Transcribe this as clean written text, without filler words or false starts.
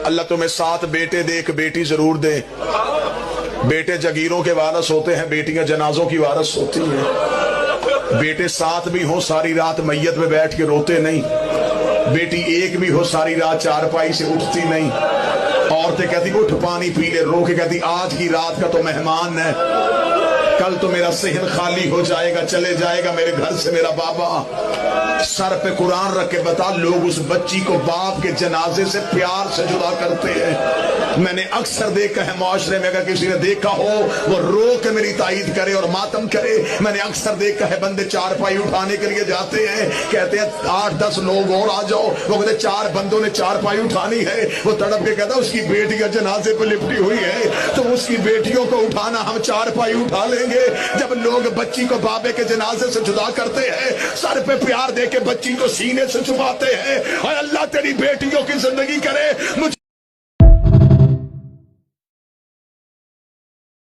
اللہ تمہیں 7 بیٹے دے، ایک بیٹی ضرور دے۔ بیٹے جگیروں کے وارث ہوتے ہیں، بیٹیاں جنازوں کی وارث ہوتی ہیں۔ بیٹے 7 بھی ہوں، ساری رات میت میں بیٹھ کے روتے نہیں۔ بیٹی 1 بھی ہو، ساری رات چارپائی سے اٹھتی نہیں۔ عورتیں کہتی اٹھ پانی پی لے، رو کے کہتی آج کی رات کا تو مہمان ہے، کل تو میرا صحن خالی ہو جائے گا، چلے جائے گا میرے گھر سے میرا بابا۔ سر پہ قرآن رکھ کے بتا، لوگ اس بچی کو باپ کے جنازے سے پیار سے جدا کرتے ہیں۔ میں نے اکثر دیکھا ہے معاشرے میں، اگر کسی نے دیکھا ہو وہ رو کے میری تائید کرے اور ماتم کرے۔ میں نے اکثر دیکھا ہے بندے چارپائی اٹھانے کے لیے جاتے ہیں، کہتے ہیں 8-10 لوگ اور آ جاؤ، وہ کہتے 4 بندوں نے چارپائی اٹھانی ہے۔ وہ تڑپ کے کہتا اس کی بیٹیاں جنازے پہ لپٹی ہوئی ہے، تو اس کی بیٹیوں کو اٹھانا ہم چارپائی اٹھا لیں گے۔ جب لوگ بچی کو بابے کے جنازے سے جدا کرتے ہیں، سر پہ پیار دے کے بچی کو سینے سے چھپاتے ہیں، اور اللہ تیری بیٹیوں کی زندگی کرے۔ مجھے